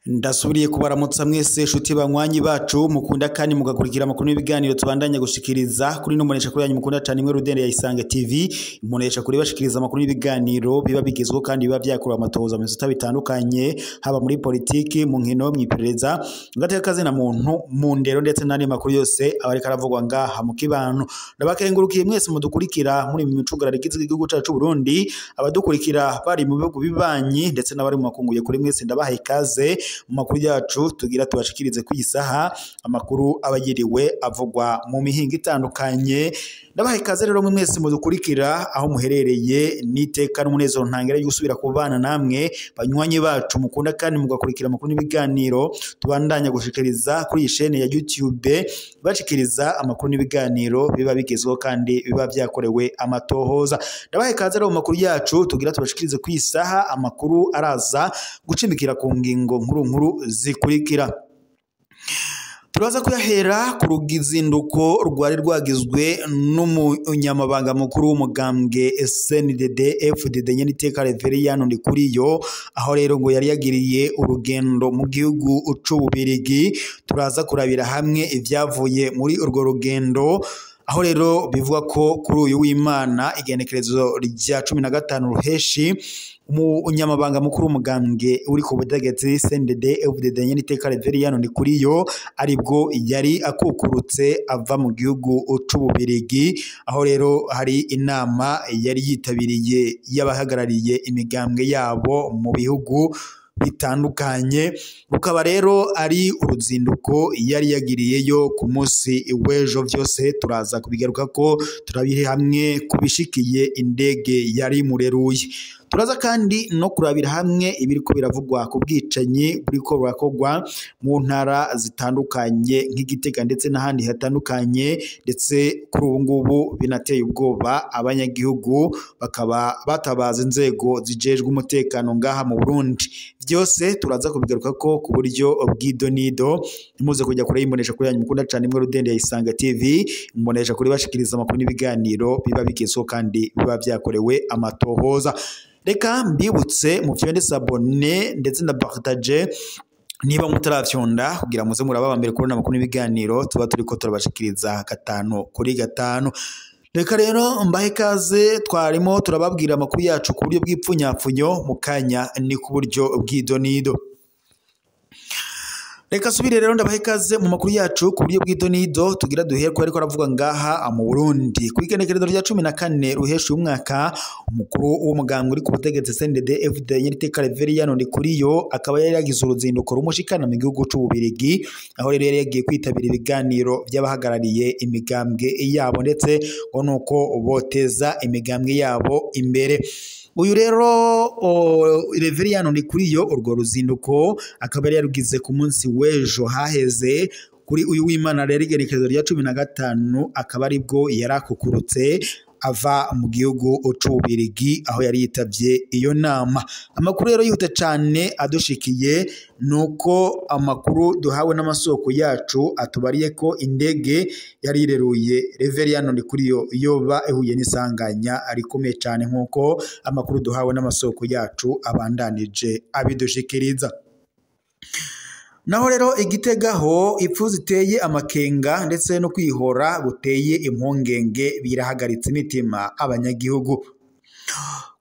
Ndasubiriye kubaramutsa mwese shuti banywanyi bacu mukunda kandi mugakurikira amakuru n'ibiganiro tubandanya gushikiriza kuri no munesha kuri yanyu mukunda cyane imwe Rudende ya Isange TV munesha kuri bashikiriza amakuru n'ibiganiro biba bigezweho kandi biba byakura amatohoza mu bisata bitandukanye haba muri politiki mu nkino mwiperereza ngateka kaze na muntu mu ndero ndetse n'andi makuru yose abari karavugwa ngaha mu kibano ndabakengurukiye mwese mudukurikira muri micugara rigize igihugu cyacu Burundi abadukurikira bari mu bihugu bibanyi ndetse n'abari mu makunguye kuri mwese ndabaha ikaze makuru yacu tugira tubashikirize ku isaha amakuru abagiriwe avugwa mu mihinga itandukanye ndabaha ikaze rero mwese mudukurikira aho muherereye niteka n'umunezero ntangere y'usubira kubana namwe banywanyi bacu mukunda kandi mugakurikira amakuru n'ibiganiro tubandanya gushikiriza kuri iyi chaîne ya YouTube bashikiriza amakuru n'ibiganiro biba bigezweho kandi biba byakorewe amatohoza ndabaha ikaze rero mu makuru yacu tugira tubashikirize ku isaha amakuru araza gucimikira ku ngingo nkuru zikurikira turaza kuyahera ku rugizinduko rwari rwagizwe n'umunyamabanga mukuru w'umugambwe SNDD FDD Nyeniteka Reverien Ndikuriyo aho rero ngo yari yagiriye urugendo mu gihugu c'Ububirigi turaza kurabira hamwe ivyavuye muri urwo rugendo aho rero bivuga ko kuri uyu w'Imana igenekerezo rya 15 ruheshi umunyamabanga mukuru w'umugambwe uri ku butegetsi SNDD FDD Nyeniteka Reverien Ndikuriyo aribwo yari akukurutse ava mu gihugu c'Ububirigi aho rero hari inama yari yitabiriye y'abahagarariye imigambwe yabo mu bihugu bitandukanye rukaba rero ari uruzinduko yari yagiriyeyo ku munsi w'ejo byose turaza kubigaruka ko turabire hamwe kubishikiye indege yari mureruye turaza kandi no kurabira hamwe ibiriko biravugwa ku bwicanyi buriko burakogwa mu ntara zitandukanye nk'Igitega ndetse n'ahandi hatandukanye ndetse kuri ubu ngubu binateye ubwoba abanyagihugu bakaba batabaza inzego zijejwe umutekano ngaha mu Burundi byose turaza kubigaruka ko ku buryo bw'idonido imuze kujya kure y'imbonesha kuri yanyu mukunda cyane imwe Rudende ya Isange TV imbonesha kuri bashikiriza amakuru n'ibiganiro biba bigezweho kandi biba byakorewe amatohoza reka mbibutse mu fyonde sabone ndetse na partage niba mutaravyonda kugira muze muraba mbere kubona amakuru n'ibiganiro tuba turiko turabashikiriza 5 kuri 5 reka rero mbahe kaze twarimo turababwira amakuru yacu ku buryo bw'ipfunyapfunyo mu kanya ni ku buryo bw'idonido reka subire rero ndabahe kaze mu makuru yacu ku buryo bw'idonido tugira duhere ko ariko aravuga ngaha mu Burundi ku igenekerezo rya 14 ruheshi umwaka umukuru w'umugambwe uri ku butegetsi SNDD FDD Nyeniteka Reverien Ndikuriyo akaba yari yagize uruzinduko rumushikana mu gihugu c'Ububirigi aho rero yari yagiye kwitabira ibiganiro by'abahagarariye imigambwe yabo ndetse ngo nuko boteza imigambwe yabo imbere uyu rero Reverien Ndikuriyo urwo ruzinduko akaba yari yarugize ku munsi w'ejo haheze kuri uyu w'Imana rero igenekerezo rya 15 akaba aribwo yarakukurutse ava mu gihugu c'Ububirigi aho yari yitavye iyo nama amakuru rero yihute cyane adushikiye nuko amakuru duhawe n'amasoko yacu atubariye ko indege yari ireruye Reverien Ndikuriyo yoba ehuye n'isanganya arikomeye cyane nkuko amakuru duhawe n'amasoko yacu abandanije abidushikiriza naho rero Igitega ho ipfu ziteye amakenga ndetse no kwihora guteye impongenge birahagaritse imitima abanyagihugu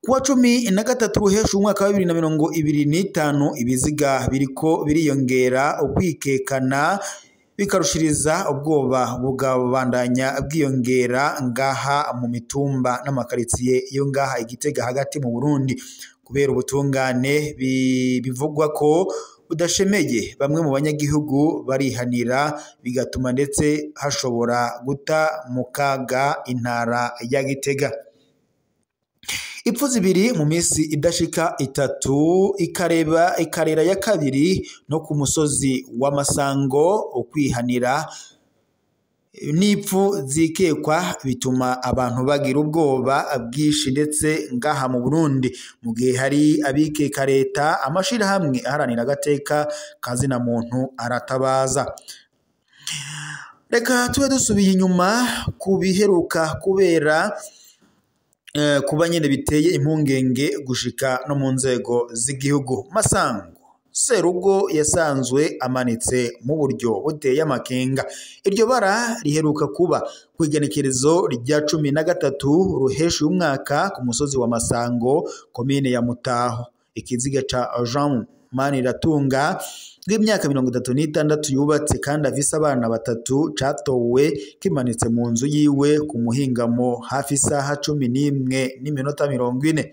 kuwa 13 ruheshi umwaka wa 2025 ibiziga biriko biriyongera ukwikekana bikarushiriza ubwoba bugabandanya bwiyongera ngaha mu mitumba n'amakaritsiye yo ngaha Igitega hagati mu Burundi kubera ubutungane bivugwa ko udashemeye bamwe mu banyagihugu barihanira bigatuma ndetse hashobora guta mu kaga intara ya Gitega ipfu zibiri mu minsi idashika 3 ikarera ya kabiri no ku musozi w'Amasango ukwihanira n'ipfu zikekwa bituma abantu bagira ubwoba bwishi ndetse ngaha mu Burundi mu gihe hari abikeka leta amashira hamwe aharanira agateka kazina muntu aratabaza Reka tube dusubiye inyuma kubiheruka kubera kuba nyene biteye impungenge gushika no mu nzego z'igihugu. Masango Serugo yasanzwe amanitse mu buryo buteye amakenga. Iryo bara riheruka kuba kwigenekerezo rya 13 ruheshi umwaka ku musozi wa Masango, komine ya Mutaho. Ikiziga ca Jean Maniratunga bw'imyaka 36 yubatse kandi afise abana batatu catowe kimanitse mu nzu yiwe ku muhingamo hafi isaha 11:40.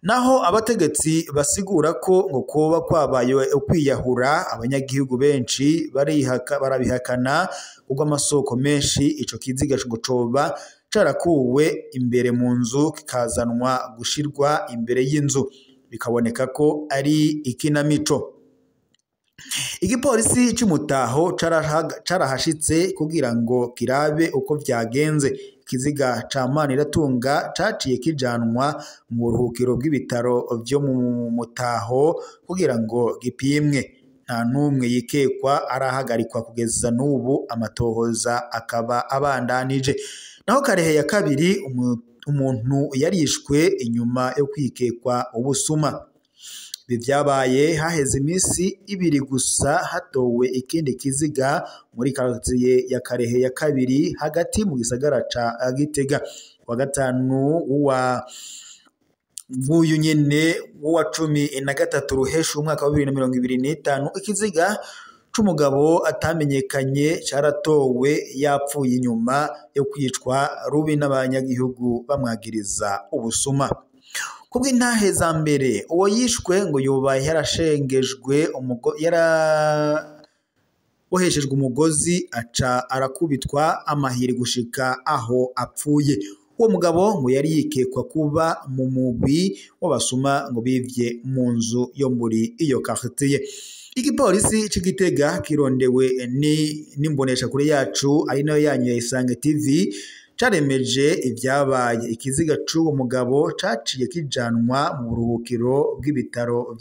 Naho abategetsi basigura ko ngo koba kwabaye ukwiyahura, abanyagihugu benshi barabihakana ubwo amasoko menshi ico kiziga coba carakuwe imbere mu nzu kikazanwa gushirwa imbere y'inzu, bikaboneka ko ari ikinamico. Igipolisi c'Umutaho carahashitse kugira ngo kirabe uko vyagenze. Ikiziga ca Maniratunga caciye kijanwa mu buruhukiro bw'ibitaro vyo mu Mutaho kugira ngo gipimwe. Nta numwe yikekwa arahagarikwa kugeza n'ubu, amatohoza akaba abandanije. Naho Karehe ya kabiri umuntu yarishwe inyuma yo kwikekwa ubusuma. Bivyabaye haheze imisi 2 gusa hatowe ikindi kiziga muri quartier ya Karehe ya kabiri hagati mu gisagara ca Gitega. Wa gatanu w'uyu nyene wa 13 ruheshi umwaka wa 2025 ikiziga c'umugabo atamenyekanye caratowe yapfuye inyuma yo kwicwa rubi n'abanyagihugu bamwagiriza ubusuma. Kubw'intahe za mbere uwo yishwe ngo yoba yarashengejwe boheshejwe umugozi aca arakubitwa amahiri gushika aho apfuye. Uwo mugabo ngo yari yikekwa kuba mu mugwi w'abasuma ngo bivye mu nzu yo muri iyo quartier. Igipolisi c'Igitega kirondewe n'imbonesha kure yacu ari nayo yanyu ya Isange TV caremeje ivyabaye. Ikiziga c'uwo mugabo caciye kijanwa mu buruhukiro bw'ibitaro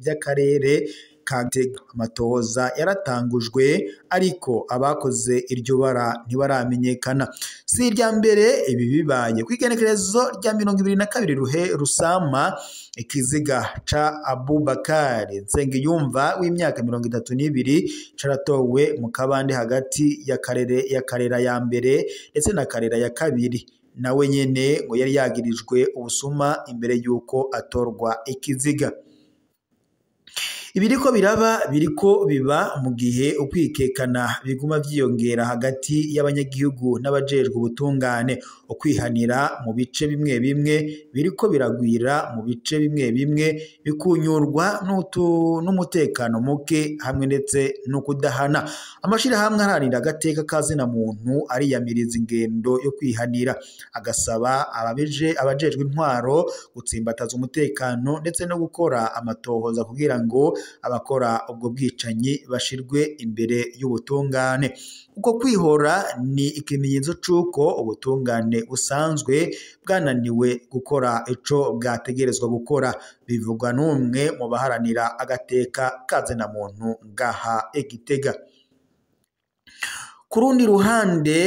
vy'akarere ka Gitega. Amatohoza yaratangujwe ariko abakoze iryo bara ntibaramenyekana. Si irya mbere ibi bibaye. Kwigenekerezo rya 22 Rusama ikiziga ca Abubakar Nsengiyumva w'imyaka 32 caratowe mu kabande hagati ya Karera ya mbere ndetse na Karera ya kabiri. Nawe nyene ngo yari yagirijwe ubusuma imbere yuko atorwa ikiziga. Ibiriko biba mu gihe ukwikekana biguma vyiyongera hagati y'abanyagihugu n'abajejwe ubutungane. Ukwihanira mu bice bimwe bimwe biriko biragwira mu bice bimwe bimwe bikunyurwa n'umutekano muke hamwe ndetse no kudahana. Amashirahamwe aharanira agateka kazina muntu ariyamiriza ingendo yo kwihanira, agasaba abajejwe intwaro gutsimbataza umutekano ndetse no gukora amatohoza kugira ngo abakora ubwo bwicanyi bashirwe imbere y'ubutungane. Uko kwihora ni ikimenyetso c'uko ubutungane busanzwe bwananiwe gukora ico bwategerezwa gukora, bivugwa n'umwe mu baharanira agateka kazina muntu ngaha Igitega. Kurundi ruhande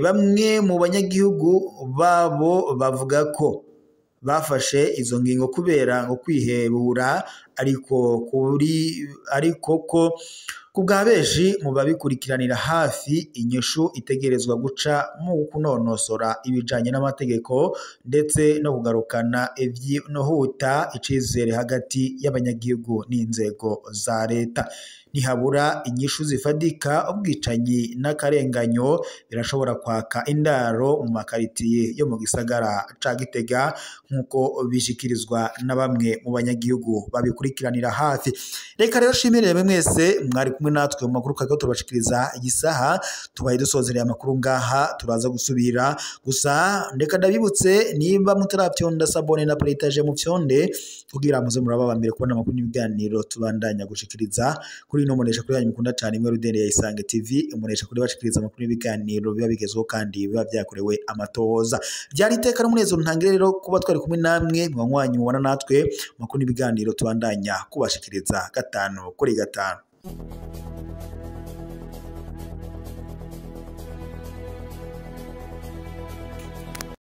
bamwe mu banyagihugu babo bavuga ko bafashe izo ngingo kubera ngo kwihebura, ariko ko kubwa benshi mu babikurikiranira hafi inyishu itegerezwa guca mu kunonosora ibijanye n'amategeko ndetse no kugarukana ivyihuta icizere hagati y'abanyagihugu n'inzego za leta. Nihabura inyishu zifadika, ubwicanyi n'akarenganyo birashobora kwaka indaro mu makaritiye yo mu gisagara ca Gitega nkuko bishikirizwa na bamwe mu banyagihugu babikurikiranira hafi. Reka rero shimire mwese mwari kumwe natwe mu makuru kagato tubashikiriza igisaha, tubaye dusozereye amakuru ngaha turaza gusubira. Gusa ndeka ndabibutse nimba mutarapyonda sabone na partage mu fyonde kugira muze muraba mbere kubona amakuru n'ibiganiro tubandanya gushikiriza kuri no munesha kuri yanyu mukunda cyane imwe Rudende ya Isange TV, umunesha kuri bashikiriza amakuru n'ibiganiro biba bigezweho kandi biba byakorewe amatohoza. Byari iteka n'umunezero ntangire rero kuba twari kumwe namwe mwanywanyi mubona natwe amakuru n'ibiganiro tubandanya kubashikiriza 5 kuri 5.